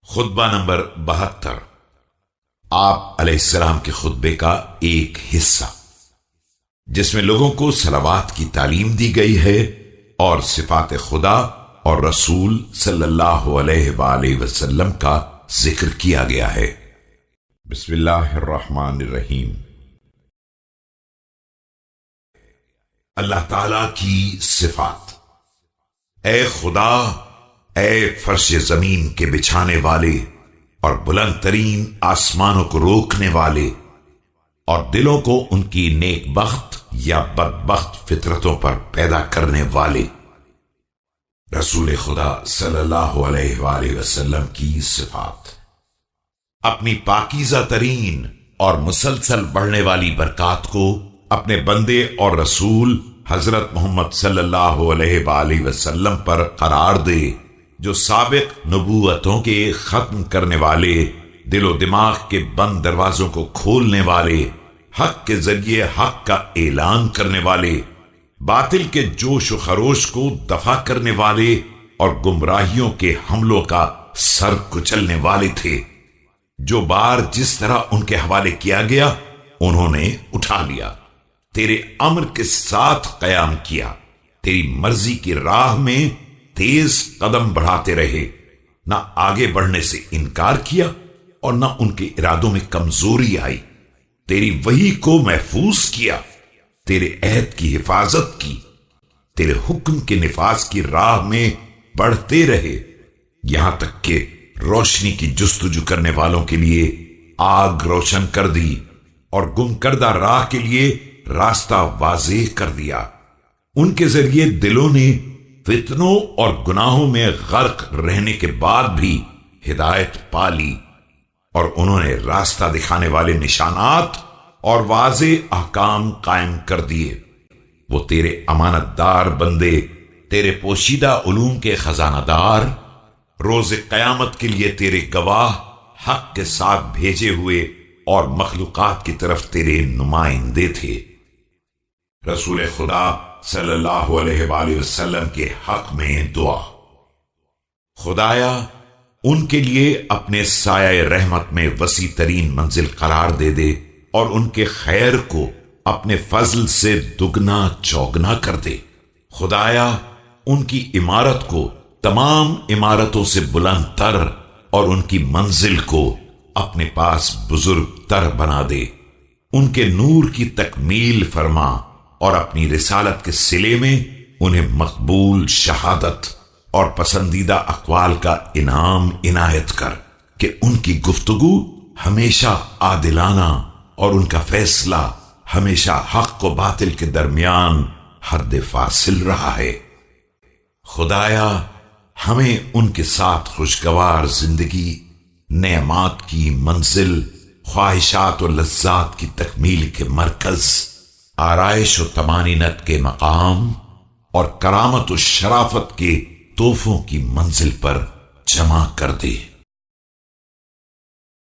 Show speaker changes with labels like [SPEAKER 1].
[SPEAKER 1] خطبہ نمبر 72 آپ علیہ السلام کے خطبے کا ایک حصہ، جس میں لوگوں کو صلوات کی تعلیم دی گئی ہے اور صفات خدا اور رسول صلی اللہ علیہ وآلہ وسلم کا ذکر کیا گیا ہے۔ بسم اللہ الرحمن الرحیم۔ اللہ تعالی کی صفات۔ اے خدا، اے فرش زمین کے بچھانے والے اور بلند ترین آسمانوں کو روکنے والے اور دلوں کو ان کی نیک بخت یا بدبخت فطرتوں پر پیدا کرنے والے، رسول خدا صلی اللہ علیہ وآلہ وسلم کی صفات۔ اپنی پاکیزہ ترین اور مسلسل بڑھنے والی برکات کو اپنے بندے اور رسول حضرت محمد صلی اللہ علیہ وآلہ وسلم پر قرار دے، جو سابق نبوتوں کے ختم کرنے والے، دل و دماغ کے بند دروازوں کو کھولنے والے، حق کے ذریعے حق کا اعلان کرنے والے، باطل کے جوش و خروش کو دفع کرنے والے اور گمراہیوں کے حملوں کا سر کچلنے والے تھے۔ جو بار جس طرح ان کے حوالے کیا گیا انہوں نے اٹھا لیا، تیرے امر کے ساتھ قیام کیا، تیری مرضی کی راہ میں تیز قدم بڑھاتے رہے، نہ آگے بڑھنے سے انکار کیا اور نہ ان کے ارادوں میں کمزوری آئی، تیری وحی کو محفوظ کیا، تیرے عہد کی حفاظت کی، تیرے حکم کے نفاذ کی راہ میں بڑھتے رہے، یہاں تک کہ روشنی کی جستجو کرنے والوں کے لیے آگ روشن کر دی اور گم کردہ راہ کے لیے راستہ واضح کر دیا۔ ان کے ذریعے دلوں نے فتنوں اور گناہوں میں غرق رہنے کے بعد بھی ہدایت پالی، اور انہوں نے راستہ دکھانے والے نشانات اور واضح احکام قائم کر دیے۔ وہ تیرے امانت دار بندے، تیرے پوشیدہ علوم کے خزانہ دار، روز قیامت کے لیے تیرے گواہ، حق کے ساتھ بھیجے ہوئے اور مخلوقات کی طرف تیرے نمائندے تھے۔ رسول خدا صلی اللہ علیہ وآلہ وسلم کے حق میں دعا۔ خدایا، ان کے لیے اپنے سایہ رحمت میں وسیع ترین منزل قرار دے دے اور ان کے خیر کو اپنے فضل سے دگنا چوگنا کر دے۔ خدایا، ان کی عمارت کو تمام عمارتوں سے بلند تر اور ان کی منزل کو اپنے پاس بزرگ تر بنا دے۔ ان کے نور کی تکمیل فرما اور اپنی رسالت کے صلے میں انہیں مقبول شہادت اور پسندیدہ اقوال کا انعام عنایت کر کہ ان کی گفتگو ہمیشہ عادلانہ اور ان کا فیصلہ ہمیشہ حق و باطل کے درمیان حد فاصل رہا ہے۔ خدایا، ہمیں ان کے ساتھ خوشگوار زندگی، نعمات کی منزل، خواہشات و لذات کی تکمیل کے مرکز، آرائش و طمانینت کے مقام اور کرامت و شرافت کے تحفوں کی منزل پر جمع کر دے۔